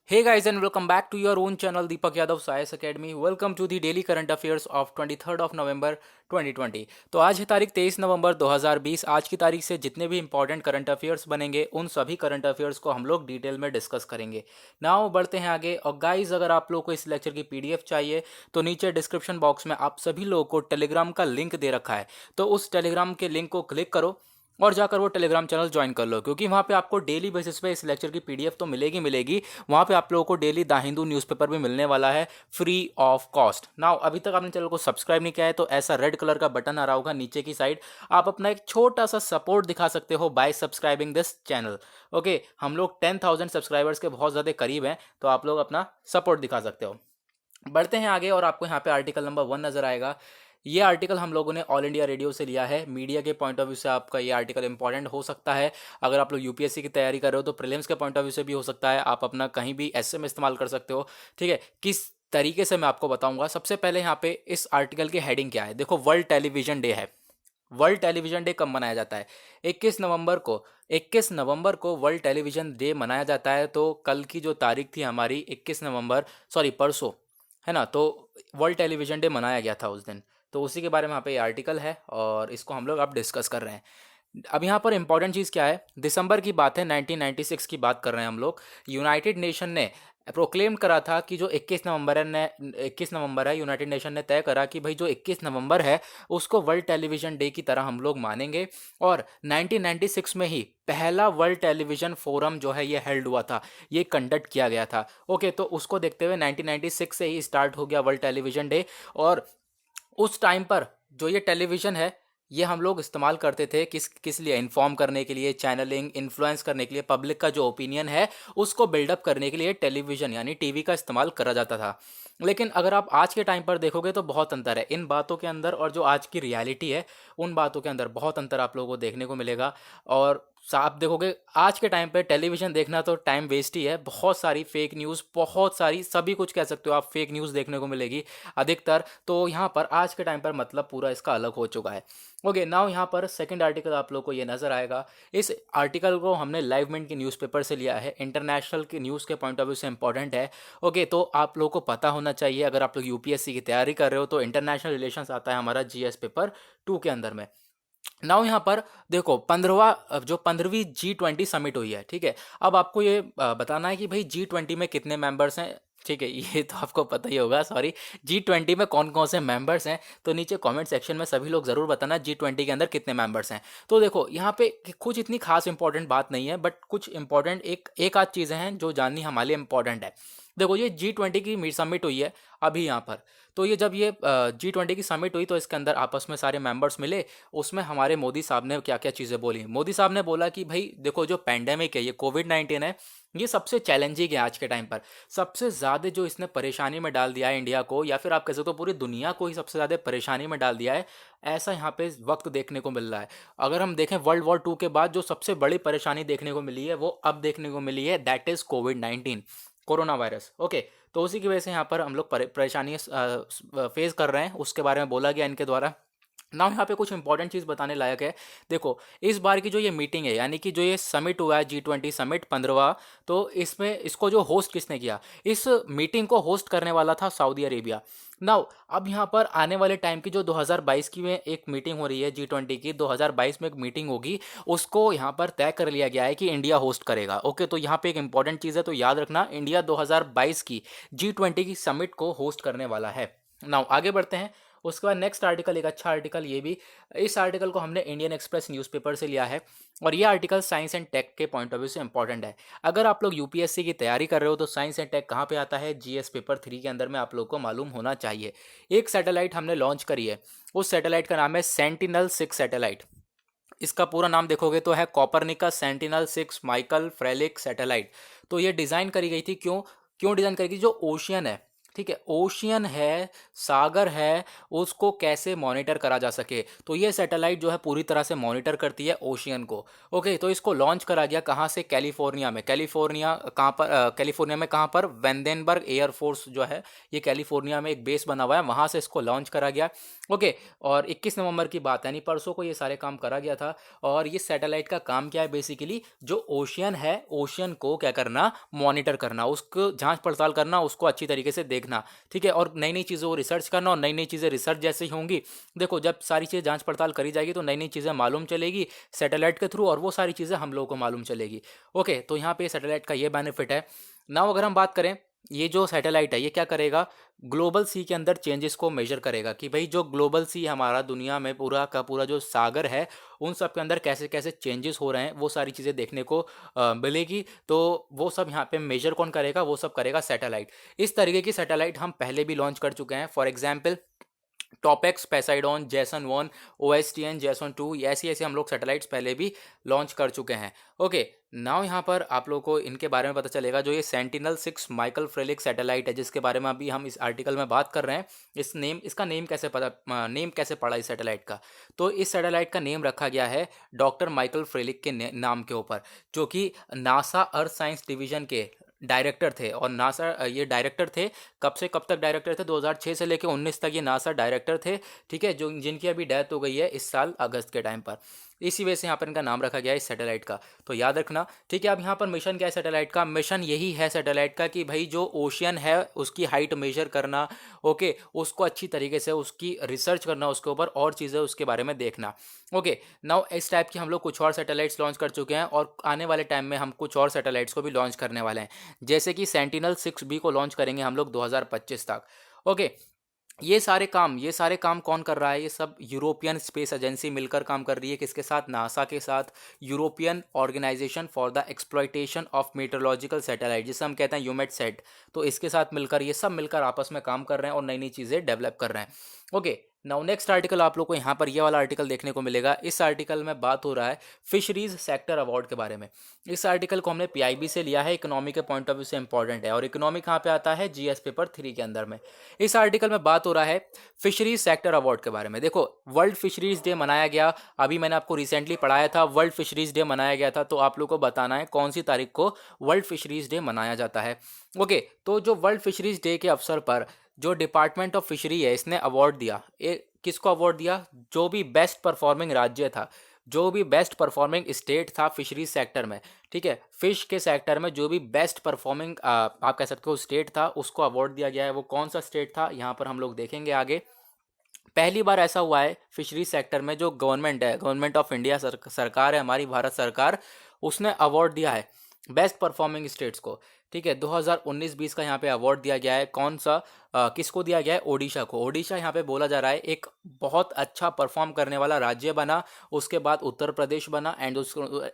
Hey guys and welcome back to your own channel Deepak Yadav Science Academy. Welcome to the daily current affairs of 23rd of November 2020. तो आज है तारीख 23 नवंबर 2020। आज की तारीख से जितने भी इंपॉर्टेंट करंट अफेयर्स बनेंगे उन सभी करंट अफेयर्स को हम लोग डिटेल में डिस्कस करेंगे। नाउ बढ़ते हैं आगे। और गाइज अगर आप लोग को इस लेक्चर की पीडीएफ चाहिए तो नीचे डिस्क्रिप्शन बॉक्स में आप सभी लोगों को टेलीग्राम का लिंक दे रखा है, तो उस टेलीग्राम के लिंक को क्लिक करो और जाकर वो टेलीग्राम चैनल ज्वाइन कर लो, क्योंकि वहाँ पे आपको डेली बेसिस पे इस लेक्चर की पीडीएफ तो मिलेगी। वहाँ पे आप लोगों को डेली द हिंदू न्यूज़पेपर भी मिलने वाला है फ्री ऑफ कॉस्ट। नाउ अभी तक आपने चैनल को सब्सक्राइब नहीं किया है तो ऐसा रेड कलर का बटन आ रहा होगा नीचे की साइड, आप अपना एक छोटा सा सपोर्ट दिखा सकते हो bye subscribing this channel. Okay, हम लोग 10,000 सब्सक्राइबर्स के बहुत ज़्यादा करीब हैं, तो आप लोग अपना सपोर्ट दिखा सकते हो। बढ़ते हैं आगे और आपको यहाँ पे आर्टिकल नंबर 1 नजर आएगा। ये आर्टिकल हम लोगों ने ऑल इंडिया रेडियो से लिया है। मीडिया के पॉइंट ऑफ व्यू से आपका ये आर्टिकल इंपॉर्टेंट हो सकता है। अगर आप लोग यूपीएससी की तैयारी कर रहे हो तो प्रीलिम्स के पॉइंट ऑफ व्यू से भी हो सकता है। आप अपना कहीं भी ऐसे में इस्तेमाल कर सकते हो। ठीक है, किस तरीके से मैं आपको बताऊंगा। सबसे पहले यहाँ पे इस आर्टिकल की हेडिंग क्या है, देखो वर्ल्ड टेलीविजन डे है। वर्ल्ड टेलीविजन डे कब मनाया जाता है? 21 नवंबर को। 21 नवंबर को वर्ल्ड टेलीविजन डे मनाया जाता है। तो कल की जो तारीख थी हमारी 21 नवंबर, सॉरी परसों, है ना, तो वर्ल्ड टेलीविजन डे मनाया गया था उस दिन। तो उसी के बारे में यहाँ पे ये आर्टिकल है और इसको हम लोग अब डिस्कस कर रहे हैं। अब यहाँ पर इंपॉर्टेंट चीज़ क्या है, दिसंबर की बात है, 1996 की बात कर रहे हैं हम लोग। यूनाइटेड नेशन ने प्रोक्लेम करा था कि जो 21 नवंबर है, यूनाइटेड नेशन ने तय करा कि भाई जो 21 नवंबर है उसको वर्ल्ड टेलीविज़न डे की तरह हम लोग मानेंगे। और 1996 में ही पहला वर्ल्ड टेलीविज़न फोरम जो है ये हेल्ड हुआ था, ये कंडक्ट किया गया था। ओके, तो उसको देखते हुए 1996 से ही स्टार्ट हो गया वर्ल्ड टेलीविज़न डे। और उस टाइम पर जो ये टेलीविज़न है ये हम लोग इस्तेमाल करते थे किस किस लिए, इन्फॉर्म करने के लिए, चैनलिंग, इन्फ्लुएंस करने के लिए, पब्लिक का जो ओपिनियन है उसको बिल्डअप करने के लिए टेलीविज़न यानी टीवी का इस्तेमाल करा जाता था। लेकिन अगर आप आज के टाइम पर देखोगे तो बहुत अंतर है इन बातों के अंदर, और जो आज की रियलिटी है उन बातों के अंदर बहुत अंतर आप लोगों को देखने को मिलेगा। और आप देखोगे आज के टाइम पे टेलीविज़न देखना तो टाइम वेस्ट ही है। बहुत सारी फेक न्यूज़, बहुत सारी, सभी कुछ कह सकते हो आप, फेक न्यूज़ देखने को मिलेगी अधिकतर। तो यहाँ पर आज के टाइम पर मतलब पूरा इसका अलग हो चुका है। ओके, नाउ यहाँ पर सेकंड आर्टिकल आप लोग को ये नज़र आएगा। इस आर्टिकल को हमने लाइव मिनट की न्यूज़पेपर से लिया है, इंटरनेशनल की न्यूज़ के पॉइंट ऑफ व्यू से इंपॉर्टेंट है। ओके, तो आप लोगों को पता होना चाहिए, अगर आप लोग यूपीएससी की तैयारी कर रहे हो तो इंटरनेशनल रिलेशंस आता है हमारा जीएस पेपर 2 के अंदर में। नाउ यहाँ पर देखो 15वीं G20 समिट हुई है। ठीक है, अब आपको ये बताना है कि भाई G20 में कितने मेंबर्स हैं। ठीक है, ये तो आपको पता ही होगा, सॉरी, G20 में कौन कौन से मेंबर्स हैं। तो नीचे कमेंट सेक्शन में सभी लोग ज़रूर बताना G20 के अंदर कितने मेंबर्स हैं। तो देखो यहाँ पे कुछ इतनी खास इंपॉर्टेंट बात नहीं है, बट कुछ इंपॉर्टेंट एक आध चीज़ें हैं जो जाननी हमारे लिए इंपॉर्टेंट है। देखो ये G20 की समिट हुई है अभी यहाँ पर। तो ये जब ये G20 की समिट हुई तो इसके अंदर आपस में सारे मेंबर्स मिले। उसमें हमारे मोदी साहब ने क्या क्या चीज़ें बोली। मोदी साहब ने बोला कि भाई देखो जो पैंडेमिक है, ये कोविड-19 है, ये सबसे चैलेंजिंग है आज के टाइम पर। सबसे ज़्यादा जो इसने परेशानी में डाल दिया है इंडिया को, या फिर आप कह सकते हो पूरी दुनिया को ही सबसे ज़्यादा परेशानी में डाल दिया है, ऐसा यहाँ पे वक्त देखने को मिल रहा है। अगर हम देखें वर्ल्ड वॉर 2 के बाद जो सबसे बड़ी परेशानी देखने को मिली है वो अब देखने को मिली है, that is covid, corona virus. Okay, तो उसी की वजह से यहाँ पर हम लोग परेशानी फेस कर रहे हैं, उसके बारे में बोला गया इनके द्वारा। नाउ यहाँ पे कुछ इंपॉर्टेंट चीज़ बताने लायक है। देखो इस बार की जो ये मीटिंग है, यानी कि जो ये समिट हुआ है G20 समिट 15वां, तो इसमें इसको जो होस्ट किसने किया, इस मीटिंग को होस्ट करने वाला था सऊदी अरेबिया। नाउ अब यहाँ पर आने वाले टाइम की जो 2022 की में एक मीटिंग हो रही है G20 की, 2022 में एक मीटिंग होगी, उसको यहाँ पर तय कर लिया गया है कि इंडिया होस्ट करेगा। ओके, तो यहाँ पे एक इंपॉर्टेंट चीज़ है, तो याद रखना, इंडिया 2022 की G20 की समिट को होस्ट करने वाला है। नाउ आगे बढ़ते हैं। उसके बाद नेक्स्ट आर्टिकल, एक अच्छा आर्टिकल ये भी। इस आर्टिकल को हमने इंडियन एक्सप्रेस न्यूज़पेपर से लिया है और ये आर्टिकल साइंस एंड टेक के पॉइंट ऑफ व्यू से इंपॉर्टेंट है। अगर आप लोग यूपीएससी की तैयारी कर रहे हो तो साइंस एंड टेक कहाँ पे आता है, जीएस पेपर 3 के अंदर में आप लोग को मालूम होना चाहिए। एक सैटेलाइट हमने लॉन्च करी है, उस सैटेलाइट का नाम है सेंटिनल-6 सैटेलाइट। इसका पूरा नाम देखोगे तो है कॉपरनिकस सेंटिनल-6 माइकल फ्रेलिक सैटेलाइट। तो ये डिज़ाइन करी गई थी, क्यों क्यों डिज़ाइन करी गई, जो ओशियन है, ठीक है, ओशियन है, सागर है, उसको कैसे मॉनिटर करा जा सके। तो ये सैटेलाइट जो है पूरी तरह से मॉनिटर करती है ओशियन को। ओके, तो इसको लॉन्च करा गया कहाँ से? कैलिफोर्निया में। कैलिफोर्निया कहाँ पर? कैलिफोर्निया में कहाँ पर? वेंडेनबर्ग एयरफोर्स जो है, ये कैलिफोर्निया में एक बेस बना हुआ है, वहाँ से इसको लॉन्च करा गया। ओके, और 21 नवंबर की बात है, यानी परसों को ये सारे काम करा गया था। और ये सैटेलाइट का काम क्या है? बेसिकली जो ओशियन है, ओशियन को क्या करना? मॉनिटर करना, उसको जांच पड़ताल करना, उसको अच्छी तरीके से देखना। ठीक है, और नई नई चीज़ों को रिसर्च करना, और नई नई चीज़ें रिसर्च जैसे ही होंगी, देखो जब सारी चीज़ें जांच पड़ताल करी जाएगी तो नई नई चीज़ें मालूम चलेगी सैटेलाइट के थ्रू, और वो सारी चीज़ें हम लोगों को मालूम चलेगी। ओके, तो यहाँ पे सैटेलाइट का ये बेनिफिट है। नाउ अगर हम बात करें, ये जो सैटेलाइट है ये क्या करेगा? ग्लोबल सी के अंदर चेंजेस को मेजर करेगा कि भाई जो ग्लोबल सी हमारा दुनिया में पूरा का पूरा जो सागर है, उन सब के अंदर कैसे कैसे चेंजेस हो रहे हैं, वो सारी चीज़ें देखने को मिलेगी। तो वो सब यहाँ पे मेजर कौन करेगा? वो सब करेगा सैटेलाइट। इस तरीके की सैटेलाइट हम पहले भी लॉन्च कर चुके हैं। For example TOPEX, Poseidon, Jason 1, OSTN, Jason 2, ऐसी ऐसे हम लोग सैटेलाइट्स पहले भी लॉन्च कर चुके हैं। ओके, नाउ यहाँ पर आप लोगों को इनके बारे में पता चलेगा। जो ये सेंटिनल-6 माइकल फ्रेलिक सैटेलाइट है, जिसके बारे में अभी हम इस आर्टिकल में बात कर रहे हैं, इसका नेम कैसे पता, नेम कैसे पड़ा इस सैटेलाइट का? तो इस सैटेलाइट का नेम रखा गया है डॉक्टर माइकल फ्रेलिक के नाम के ऊपर, जो कि नासा अर्थ साइंस डिवीजन के डायरेक्टर थे। और नासा ये डायरेक्टर थे, कब से कब तक डायरेक्टर थे? 2006 से लेकर 19 तक ये नासा डायरेक्टर थे। ठीक है, जो जिनकी अभी डेथ हो गई है इस साल अगस्त के टाइम पर। इसी वजह से यहाँ पर इनका नाम रखा गया है इस सैटेलाइट का, तो याद रखना। ठीक है, अब यहाँ पर मिशन क्या है सैटेलाइट का? मिशन यही है सैटेलाइट का कि भाई जो ओशियन है उसकी हाइट मेजर करना, ओके, उसको अच्छी तरीके से उसकी रिसर्च करना, उसके ऊपर और चीज़ें उसके बारे में देखना। ओके, नाउ इस टाइप की हम लोग कुछ और सैटेलाइट्स लॉन्च कर चुके हैं, और आने वाले टाइम में हम कुछ और सैटेलाइट्स को भी लॉन्च करने वाले हैं, जैसे कि सेंटिनल-6B को लॉन्च करेंगे हम लोग 2025 तक। ओके, ये सारे काम कौन कर रहा है? ये सब यूरोपियन स्पेस एजेंसी मिलकर काम कर रही है। किसके साथ? नासा के साथ, European organisation for the exploitation of meteorological satellite, जिसे हम कहते हैं यूमेटसेट। तो इसके साथ मिलकर ये सब मिलकर आपस में काम कर रहे हैं और नई नई चीज़ें डेवलप कर रहे हैं। ओके, नाउ नेक्स्ट आर्टिकल आप लोग को यहाँ पर ये वाला आर्टिकल देखने को मिलेगा। इस आर्टिकल में बात हो रहा है फिशरीज सेक्टर अवार्ड के बारे में। इस आर्टिकल को हमने PIB से लिया है, इकोनॉमी के पॉइंट ऑफ व्यू से इंपॉर्टेंट है, और इकोनॉमी कहाँ पे आता है? GS पेपर 3 के अंदर में। इस आर्टिकल में बात हो रहा है फिशरीज सेक्टर अवार्ड के बारे में। देखो, वर्ल्ड फिशरीज डे मनाया गया, अभी मैंने आपको रिसेंटली पढ़ाया था, वर्ल्ड फिशरीज डे मनाया गया था। तो आप लोग को बताना है कौन सी तारीख को वर्ल्ड फिशरीज डे मनाया जाता है। ओके, तो जो वर्ल्ड फिशरीज डे के अवसर पर जो डिपार्टमेंट ऑफ फिशरी है, इसने अवार्ड दिया। किसको अवार्ड दिया? जो भी बेस्ट परफॉर्मिंग राज्य था, जो भी बेस्ट परफॉर्मिंग स्टेट था फिशरीज सेक्टर में, ठीक है, फिश के सेक्टर में जो भी बेस्ट परफॉर्मिंग आप कह सकते हो स्टेट था, उसको अवार्ड दिया गया है। वो कौन सा स्टेट था, यहाँ पर हम लोग देखेंगे आगे। पहली बार ऐसा हुआ है फिशरीज सेक्टर में, जो गवर्नमेंट है, गवर्नमेंट ऑफ इंडिया सरकार है हमारी भारत सरकार, उसने अवार्ड दिया है बेस्ट परफॉर्मिंग स्टेट्स को। ठीक है, 2019-20 का यहाँ पे अवार्ड दिया गया है। कौन सा, किसको दिया गया है? ओडिशा को। ओडिशा यहाँ पे बोला जा रहा है एक बहुत अच्छा परफॉर्म करने वाला राज्य बना, उसके बाद उत्तर प्रदेश बना, एंड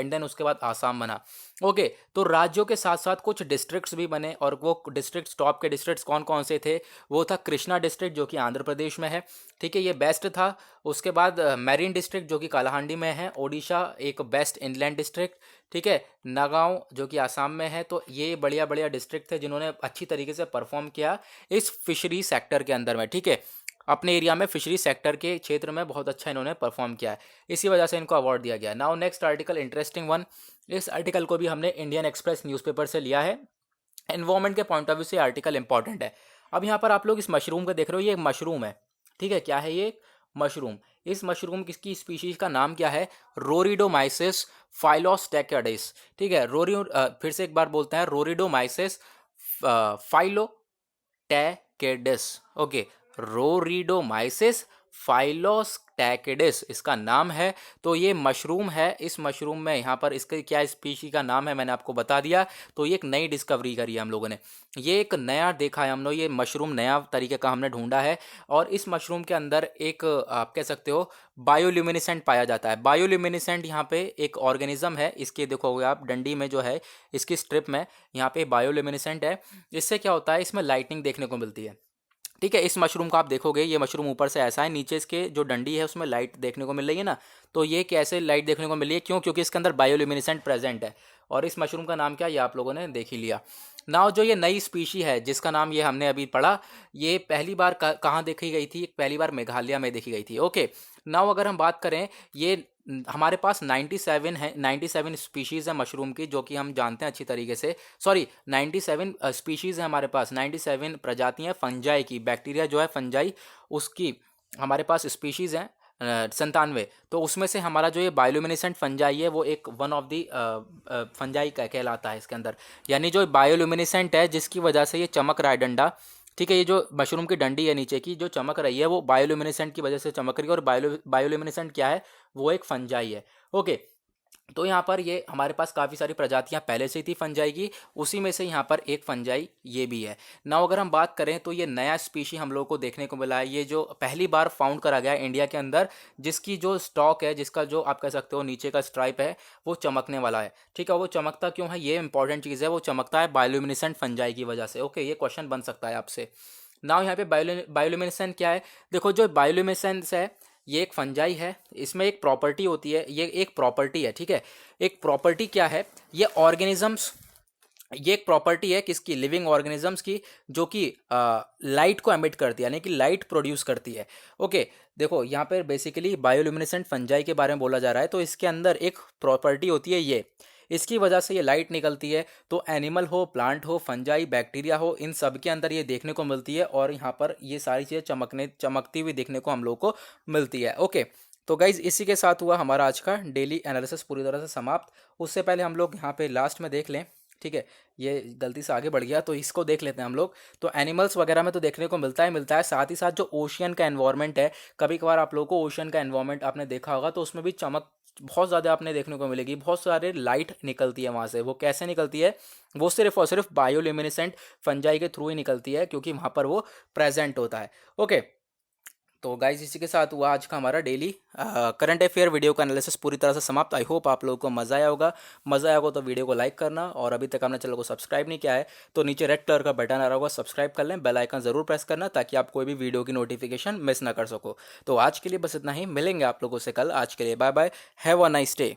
देन उसके बाद आसाम बना। ओके, तो राज्यों के साथ साथ कुछ डिस्ट्रिक्ट्स भी बने, और वो डिस्ट्रिक्ट्स, टॉप के डिस्ट्रिक्ट्स कौन कौन से थे? वो था कृष्णा डिस्ट्रिक्ट, जो कि आंध्र प्रदेश में है। ठीक है, ये बेस्ट था। उसके बाद मैरीन डिस्ट्रिक्ट, जो कि कालाहांडी में है, ओडिशा एक बेस्ट इनलैंड डिस्ट्रिक्ट। ठीक है, नागांव, जो कि आसाम में है। तो ये बढ़िया बढ़िया डिस्ट्रिक्ट थे जिन्होंने अच्छी तरीके से परफॉर्म किया इस फिशरी सेक्टर के अंदर में। ठीक है, अपने एरिया में फिशरी सेक्टर के क्षेत्र में बहुत अच्छा इन्होंने परफॉर्म किया है, इसी वजह से इनको अवार्ड दिया गया। Now next article, interesting one. इस आर्टिकल को भी हमने इंडियन एक्सप्रेस न्यूज़पेपर से लिया है। एनवायरमेंट के पॉइंट ऑफ व्यू से आर्टिकल इंपॉर्टेंट है। अब यहाँ पर आप लोग इस मशरूम को देख रहे हो, ये एक मशरूम है। ठीक है, क्या है ये? मशरूम। इस मशरूम किसकी स्पीशीज का नाम क्या है? रोरिडोमाइसिस फाइलोस्टेकेडिस। ठीक है, फिर से एक बार बोलते हैं, रोरिडोमाइसिस फाइलोटेकेडिस। ओके, रोरिडोमाइसिस फाइलोस्टैकिडिस इसका नाम है। तो ये मशरूम है। इस मशरूम में यहाँ पर इसके क्या स्पीशी का नाम है मैंने आपको बता दिया। तो ये एक नई डिस्कवरी करी है हम लोगों ने, ये एक नया देखा है हम लोग, ये मशरूम नया तरीके का हमने ढूंढा है। और इस मशरूम के अंदर एक आप कह सकते हो बायोल्यूमिनेसेंट पाया जाता है। बायोल्यूमिनेसेंट यहाँ पे एक ऑर्गेनिज्म है, इसके देखोगे आप डंडी में जो है, इसकी स्ट्रिप में यहाँ पे बायोल्यूमिनेसेंट है। इससे क्या होता है, इसमें लाइटनिंग देखने को मिलती है। ठीक है, इस मशरूम को आप देखोगे, ये मशरूम ऊपर से ऐसा है, नीचे इसके जो डंडी है उसमें लाइट देखने को मिल रही है ना। तो ये कैसे लाइट देखने को मिली है? क्यों? क्योंकि इसके अंदर बायोल्यूमिनेसेंट प्रेजेंट है। और इस मशरूम का नाम क्या, ये आप लोगों ने देख ही लिया। नाउ जो ये नई स्पीशी है जिसका नाम ये हमने अभी पढ़ा, ये पहली बार कहाँ देखी गई थी, पहली बार मेघालय में देखी गई थी। ओके, नाउ अगर हम बात करें, ये हमारे पास 97 है, 97 स्पीशीज़ है मशरूम की, जो कि हम जानते हैं अच्छी तरीके से। सॉरी, 97 स्पीशीज़ है हमारे पास, 97 प्रजातियां फंजाई की, बैक्टीरिया जो है फंजाई उसकी हमारे पास स्पीशीज़ हैं 97। तो उसमें से हमारा जो ये बायोल्यूमिनेसेंट फंजाई है वो एक वन ऑफ दी फंजाई कहलाता है इसके अंदर। यानी जो बायोल्यूमिनेसेंट है जिसकी वजह से ये चमक रहा है डंडा, ठीक है, ये जो मशरूम की डंडी है नीचे की जो चमक रही है वो बायोल्यूमिनेसेंट की वजह से चमक रही है। और बायोल्यूमिनेसेंट क्या है, वो एक फंजाई है। ओके, तो यहाँ पर ये हमारे पास काफ़ी सारी प्रजातियाँ पहले से ही थी फंजाई की, उसी में से यहाँ पर एक फंजाई ये भी है। ना अगर हम बात करें तो ये नया स्पीशी हम लोग को देखने को मिला है, ये जो पहली बार फाउंड करा गया है इंडिया के अंदर, जिसकी जो स्टॉक है, जिसका जो आप कह सकते हो नीचे का स्ट्राइप है वो चमकने वाला है। ठीक है, वो चमकता क्यों है, ये इंपॉर्टेंट चीज़ है, वो चमकता है बायोल्यूमिनेसेंट फंजाई की वजह से। ओके, ये क्वेश्चन बन सकता है आपसे। ना यहाँ पे बायोल्यूमिनेसेंट क्या है, देखो जो बायोल्यूमिनेसेंस है ये एक फंजाई है, इसमें एक प्रॉपर्टी होती है, ये एक प्रॉपर्टी है, ठीक है। एक प्रॉपर्टी क्या है, ये ऑर्गेनिजम्स, ये एक प्रॉपर्टी है किसकी, लिविंग ऑर्गेनिजम्स की, जो कि लाइट को एमिट करती है, यानी कि लाइट प्रोड्यूस करती है। ओके, देखो यहाँ पर बेसिकली बायोल्यूमिनेसेंट फंजाई के बारे में बोला जा रहा है, तो इसके अंदर एक प्रॉपर्टी होती है ये, इसकी वजह से ये लाइट निकलती है। तो एनिमल हो, प्लांट हो, फंजाई, बैक्टीरिया हो, इन सब के अंदर ये देखने को मिलती है, और यहाँ पर ये सारी चीज़ें चमकती हुई देखने को हम लोग को मिलती है। ओके, तो गाइज इसी के साथ हुआ हमारा आज का डेली एनालिसिस पूरी तरह से समाप्त। उससे पहले हम लोग यहाँ पे लास्ट में देख लें, ठीक है, ये गलती से आगे बढ़ गया तो इसको देख लेते हैं हम लोग। तो एनिमल्स वगैरह में तो देखने को मिलता है, साथ ही साथ जो ओशियन का एनवायरनमेंट है, कभी कभार आप लोगों को ओशियन का एनवायरनमेंट आपने देखा होगा, तो उसमें भी चमक बहुत ज़्यादा आपने देखने को मिलेगी, बहुत सारे लाइट निकलती है वहाँ से। वो कैसे निकलती है, वो सिर्फ और सिर्फ बायोल्यूमिनेसेंट फंजाई के थ्रू ही निकलती है, क्योंकि वहाँ पर वो प्रेजेंट होता है। ओके, तो गाइज इसी के साथ हुआ आज का हमारा डेली करंट अफेयर वीडियो का एनालिसिस पूरी तरह से समाप्त। आई होप आप लोगों को मज़ा आया होगा। मज़ा आया होगा तो वीडियो को लाइक करना, और अभी तक आपने चैनल को सब्सक्राइब नहीं किया है तो नीचे रेड कलर का बटन आ रहा होगा, सब्सक्राइब कर लें, बेल आइकन ज़रूर प्रेस करना, ताकि आप कोई भी वीडियो की नोटिफिकेशन मिस ना कर सको। तो आज के लिए बस इतना ही, मिलेंगे आप लोगों से कल। आज के लिए bye bye, have a nice day.